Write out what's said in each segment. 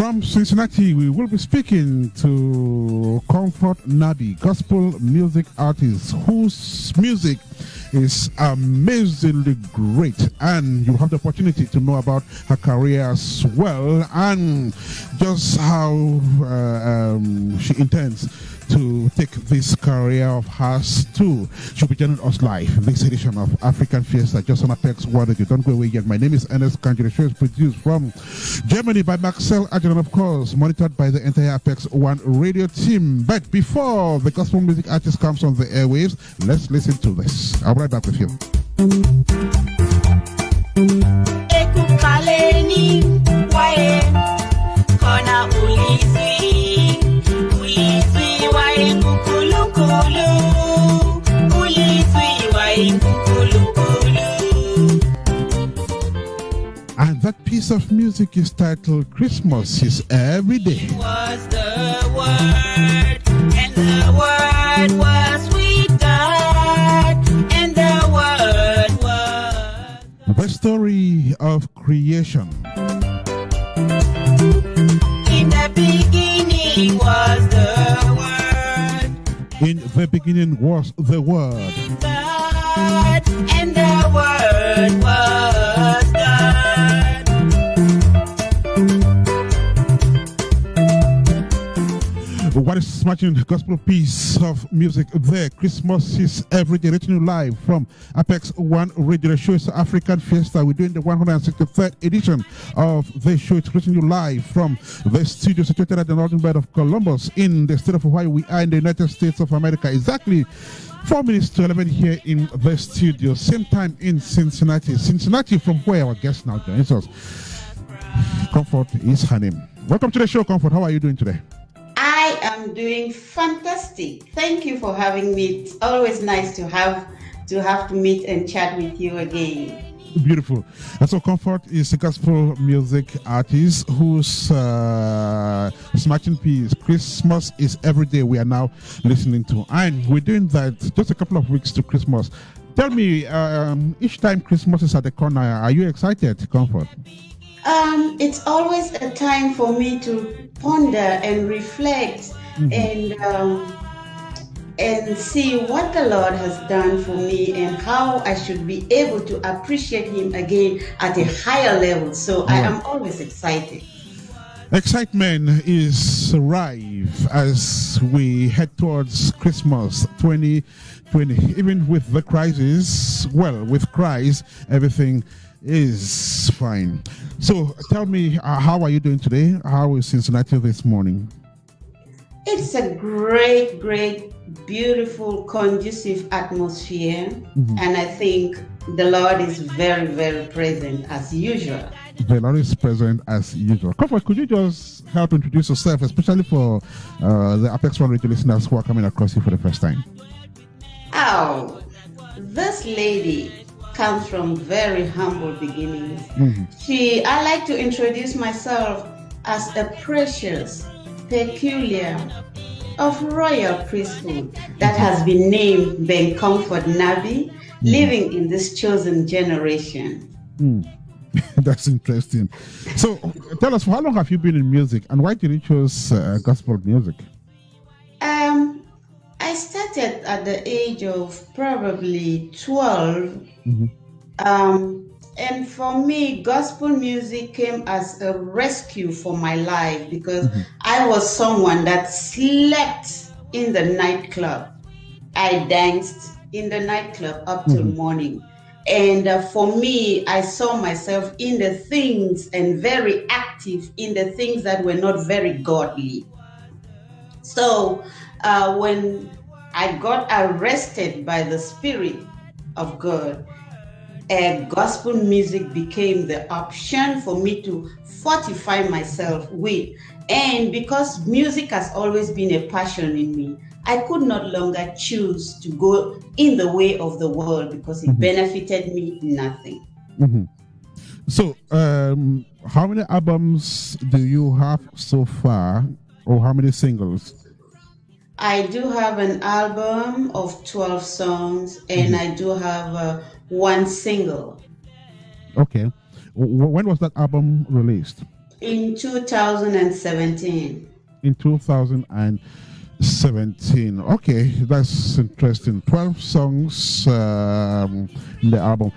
From Cincinnati, we will be speaking to Comfort Nabi, gospel music artist whose music is amazingly great, and you'll have the opportunity to know about her career as well and just how she intends to take this career of hers too. She'll be joining us live this edition of African Fiesta just on Apex World. You don't go away yet. My name is Ernest Kanji. The show is produced from Germany by Maxell Agent, and of course monitored by the entire Apex One radio team. But before the gospel music artist comes on the airwaves, let's listen to this. I'll be right back with you. And that piece of music is titled Christmas is Every Day. Was the Word, and the Word was with God, and the Word was the story of creation. in the beginning was the Word, In the beginning was the Word. God, and the Word was God. What is smashing gospel piece of music there? Christmas is Every Day, reaching you live from Apex One Radio. The show is African Fiesta. We're doing the 163rd edition of the show. It's reaching you live from the studio situated at the northern side of Columbus in the state of Hawaii. We are in the United States of America. Exactly 4 minutes to 11 here in the studio. Same time in Cincinnati. Cincinnati, from where our guest now joins us. Comfort is her name. Welcome to the show, Comfort. How are you doing today? I am doing fantastic. Thank you for having me. It's always nice to have to meet and chat with you again. Beautiful. And so Comfort is a gospel music artist whose smashing piece, Christmas is Every Day, we are now listening to. And we're doing that just a couple of weeks to Christmas. Tell me, each time Christmas is at the corner, are you excited, Comfort? It's always a time for me to ponder and reflect and see what the Lord has done for me and how I should be able to appreciate Him again at a higher level. So I am always excited. Excitement is rife as we head towards Christmas 2020. Even with the crisis, with Christ, everything is fine. So tell me, how are you doing today? How is Cincinnati this morning? It's a great, beautiful, conducive atmosphere. And I think the Lord is very, very present as usual. The Lord is present as usual. Comfort, could you just help introduce yourself, especially for the Apex One Radio listeners who are coming across you for the first time? Oh, this lady comes from very humble beginnings. I like to introduce myself as a precious, peculiar, of royal priesthood that has been named Ben Comfort Nabi, living in this chosen generation. That's interesting. So tell us, for how long have you been in music and why did you choose gospel music? I started at the age of probably 12. And for me, gospel music came as a rescue for my life because I was someone that slept in the nightclub. I danced in the nightclub up till morning. And for me, I saw myself in the things and very active in the things that were not very godly. So when I got arrested by the Spirit of God, gospel music became the option for me to fortify myself with. And because music has always been a passion in me, I could not longer choose to go in the way of the world because it benefited me nothing. So, how many albums do you have so far, or how many singles? I do have an album of 12 songs, and I do have one single. Okay. When was that album released? In 2017. In 2017. Okay, that's interesting. 12 songs in the album.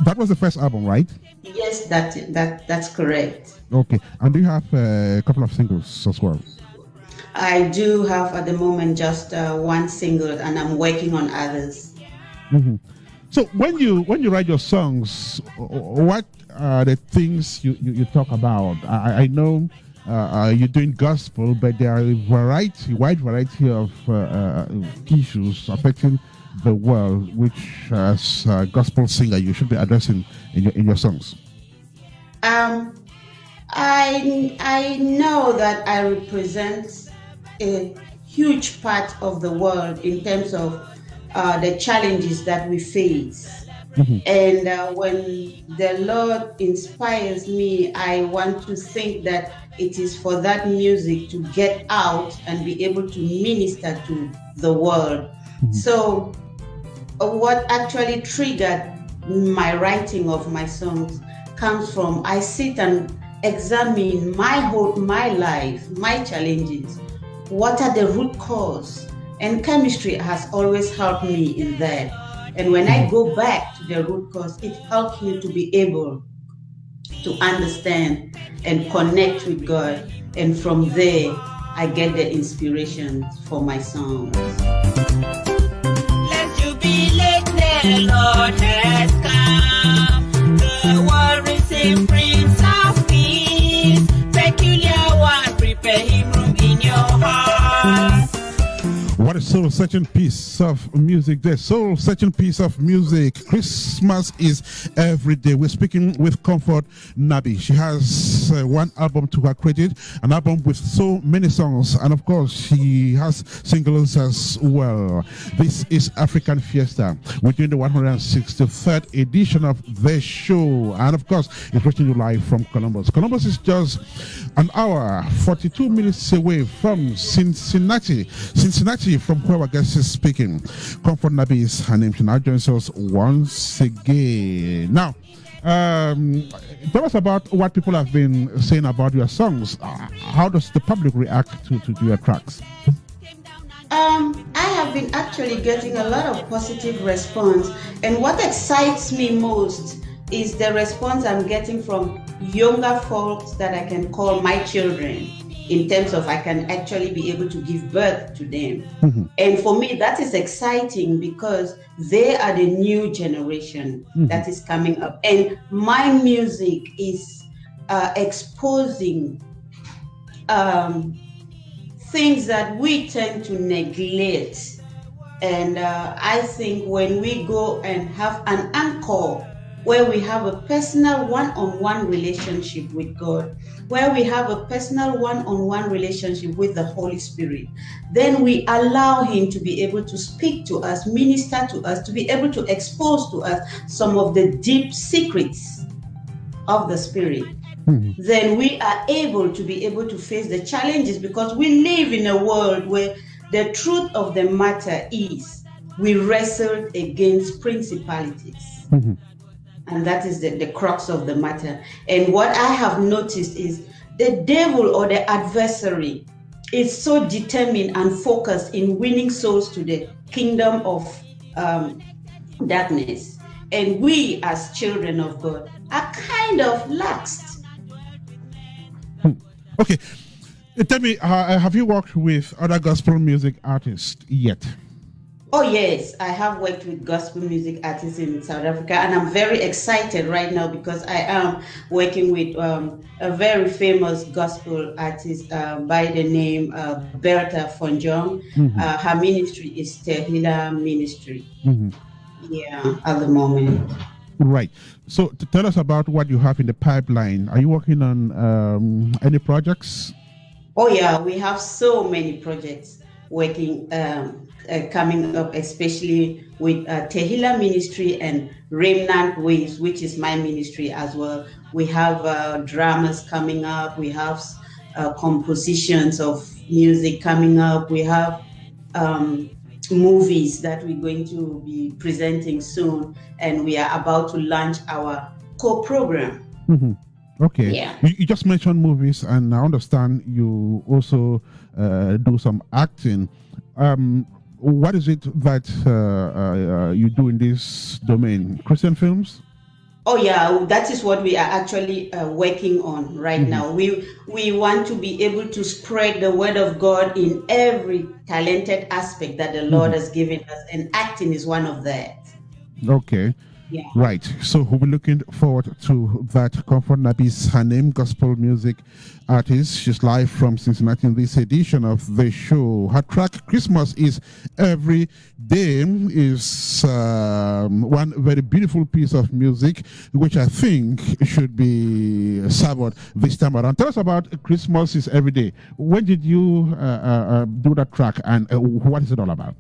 That was the first album, right? Yes, that's correct. Okay. And do you have a couple of singles as well? I do have at the moment just one single, and I'm working on others. Mm-hmm. So when you write your songs, what are the things you talk about? I know you're doing gospel, but there are a wide variety of issues affecting the world, which as a gospel singer you should be addressing in your songs. I know that I represent a huge part of the world in terms of the challenges that we face. Mm-hmm. And when the Lord inspires me, I want to think that it is for that music to get out and be able to minister to the world. Mm-hmm. So what actually triggered my writing of my songs comes from, I sit and examine my life, my challenges. What are the root cause? And chemistry has always helped me in that. And when I go back to the root cause, it helps me to be able to understand and connect with God. And from there, I get the inspiration for my songs. Let's jubilate, the Lord has come. The world receive Prince of Peace. Peculiar one, prepare him room in your heart. What a soul-searching piece of music there. Soul-searching piece of music. Christmas is every day. We're speaking with Comfort Nabi. She has one album to her credit, an album with so many songs. And of course, she has singles as well. This is African Fiesta. We're doing the 163rd edition of the show. And of course, it's reaching you live from Columbus. Columbus is just an hour, 42 minutes away from Cincinnati. From where our guest is speaking. Comfort Nabi is her name. She now joins us once again. Now, tell us about what people have been saying about your songs. How does the public react to your tracks? I have been actually getting a lot of positive response, and what excites me most is the response I'm getting from younger folks that I can call my children, in terms of I can actually be able to give birth to them. Mm-hmm. And for me, that is exciting because they are the new generation that is coming up. And my music is exposing things that we tend to neglect. And I think when we go and have an anchor where we have a personal one-on-one relationship with God, where we have a personal one-on-one relationship with the Holy Spirit, then we allow Him to be able to speak to us, minister to us, to be able to expose to us some of the deep secrets of the Spirit. Mm-hmm. Then we are able to be able to face the challenges, because we live in a world where the truth of the matter is we wrestle against principalities. Mm-hmm. And that is the crux of the matter. And what I have noticed is the devil or the adversary is so determined and focused in winning souls to the kingdom of darkness. And we as children of God are kind of laxed. Okay. Tell me, have you worked with other gospel music artists yet? Oh yes, I have worked with gospel music artists in South Africa, and I'm very excited right now because I am working with a very famous gospel artist by the name Bertha Fonjong. Mm-hmm. Her ministry is Tehila Ministry. Mm-hmm. Yeah, at the moment. Right. So tell us about what you have in the pipeline. Are you working on any projects? Oh yeah, we have so many projects working. Coming up, especially with Tehila Ministry and Remnant Waves, which is my ministry as well. We have dramas coming up. We have compositions of music coming up. We have movies that we're going to be presenting soon, and we are about to launch our co-program. Mm-hmm. Okay. Yeah. You just mentioned movies, and I understand you also do some acting. What is it that you do in this domain? Christian films? Oh yeah, that is what we are actually working on right now. We want to be able to spread the word of God in every talented aspect that the Lord has given us, and acting is one of that. Okay. Yeah. Right. So we'll be looking forward to that. Comfort Nabi's her name, gospel music artist. She's live from Cincinnati in this edition of the show. Her track Christmas is Every Day is one very beautiful piece of music, which I think should be savored this time around. Tell us about Christmas is Every Day. When did you do that track, and what is it all about?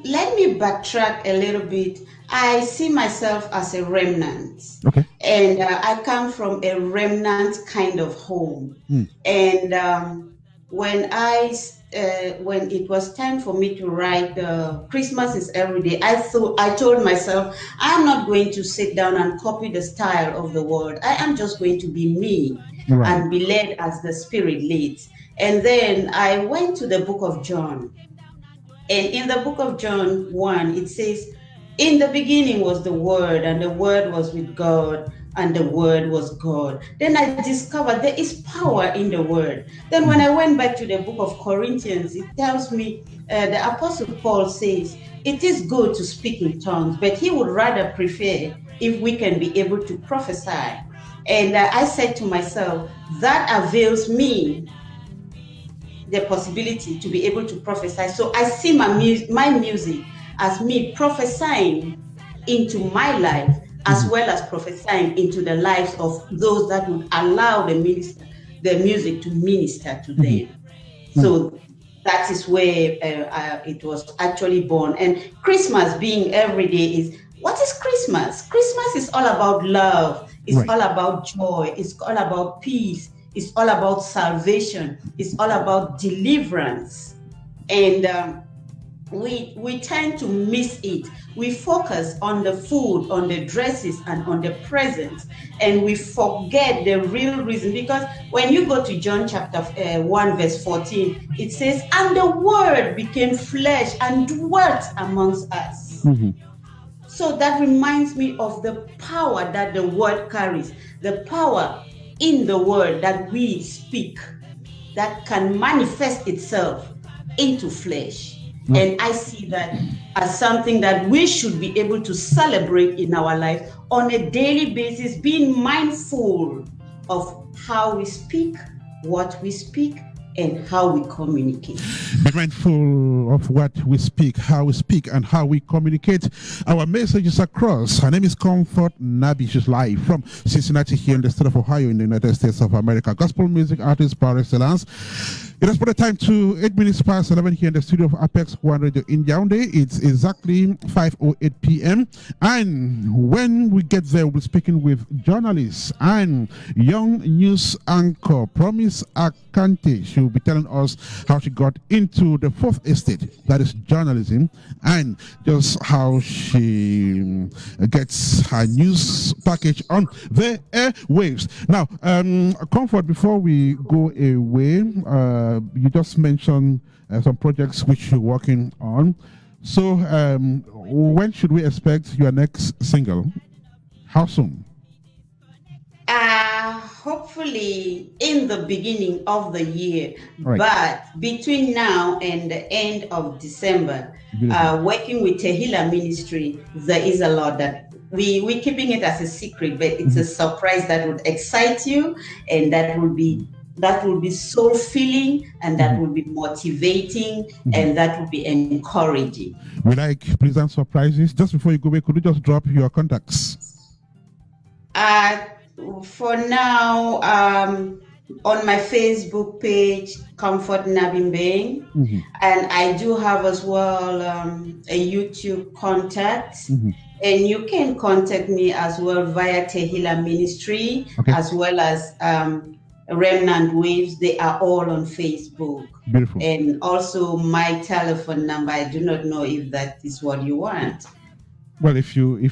Let me backtrack a little bit. I see myself as a remnant. Okay. And I come from a remnant kind of home. And when it was time for me to write Christmas is Every Day, I told myself, I'm not going to sit down and copy the style of the world. I am just going to be me and be led as the Spirit leads. And then I went to the book of John. And in the book of John 1, it says, in the beginning was the Word, and the Word was with God, and the Word was God. Then I discovered there is power in the Word. Then when I went back to the book of Corinthians, it tells me, the Apostle Paul says, it is good to speak in tongues, but he would rather prefer if we can be able to prophesy. And I said to myself, that avails me the possibility to be able to prophesy. So I see my music as me prophesying into my life, as well as prophesying into the lives of those that would allow the music to minister to them. So that is where it was actually born. And Christmas being every day is, what is Christmas? Christmas is all about love. It's all about joy. It's all about peace. It's all about salvation. It's all about deliverance. And we tend to miss it. We focus on the food, on the dresses, and on the presents, and we forget the real reason. Because when you go to John chapter 1, verse 14, it says, and the Word became flesh and dwelt amongst us. So that reminds me of the power that the Word carries, the power in the word that we speak that can manifest itself into flesh. And I see that as something that we should be able to celebrate in our life on a daily basis, being mindful of how we speak, what we speak, and how we communicate. Be mindful of what we speak, how we speak, and how we communicate our messages across. Her name is Comfort Nabi. She's live from Cincinnati here in the state of Ohio in the United States of America. Gospel music artist par excellence. It has put a time to 8 minutes past 11 here in the studio of Apex One Radio in Yaoundé. It's exactly 5:08 p.m. And when we get there, we'll be speaking with journalists and young news anchor Promise Akante. She will be telling us how she got into the fourth estate, that is journalism, and just how she gets her news package on the airwaves. Now, Comfort, before we go away, you just mentioned some projects which you're working on. So when should we expect your next single? How soon? Hopefully in the beginning of the year. Right. But between now and the end of December, working with Tehillah Ministry, there is a lot that we're keeping it as a secret, but it's a surprise that would excite you, and that will be soul filling, and that will be motivating, and that will be encouraging. We like pleasant surprises. Just before you go away, could you just drop your contacts? For now, on my Facebook page, Comfort Nabi, and I do have as well a YouTube contact. And you can contact me as well via Tehillah Ministry, as well as Remnant Waves. They are all on Facebook. Beautiful. And also my telephone number. I do not know if that is what you want. Well, if you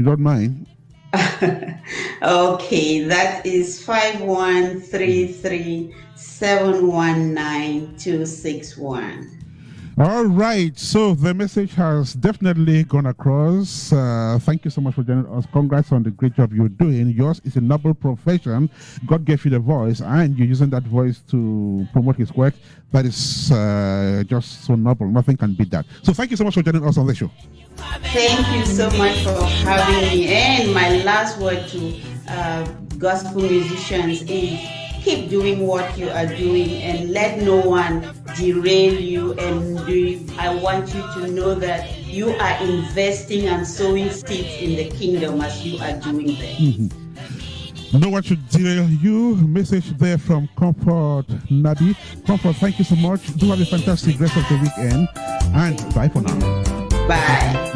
don't mind, Okay, that is 5133719261. All right, so the message has definitely gone across. Thank you so much for joining us. Congrats on the great job you're doing. Yours is a noble profession. God gave you the voice, and you're using that voice to promote His work. That is just so noble. Nothing can beat that. So thank you so much for joining us on the show. Thank you so much for having me. And my last word to gospel musicians is keep doing what you are doing and let no one derail you. And I want you to know that you are investing and sowing seeds in the kingdom as you are doing that. No one should derail you. Message there from Comfort Nabi. Comfort, thank you so much. Do have a fantastic rest of the weekend. And bye for now. Bye.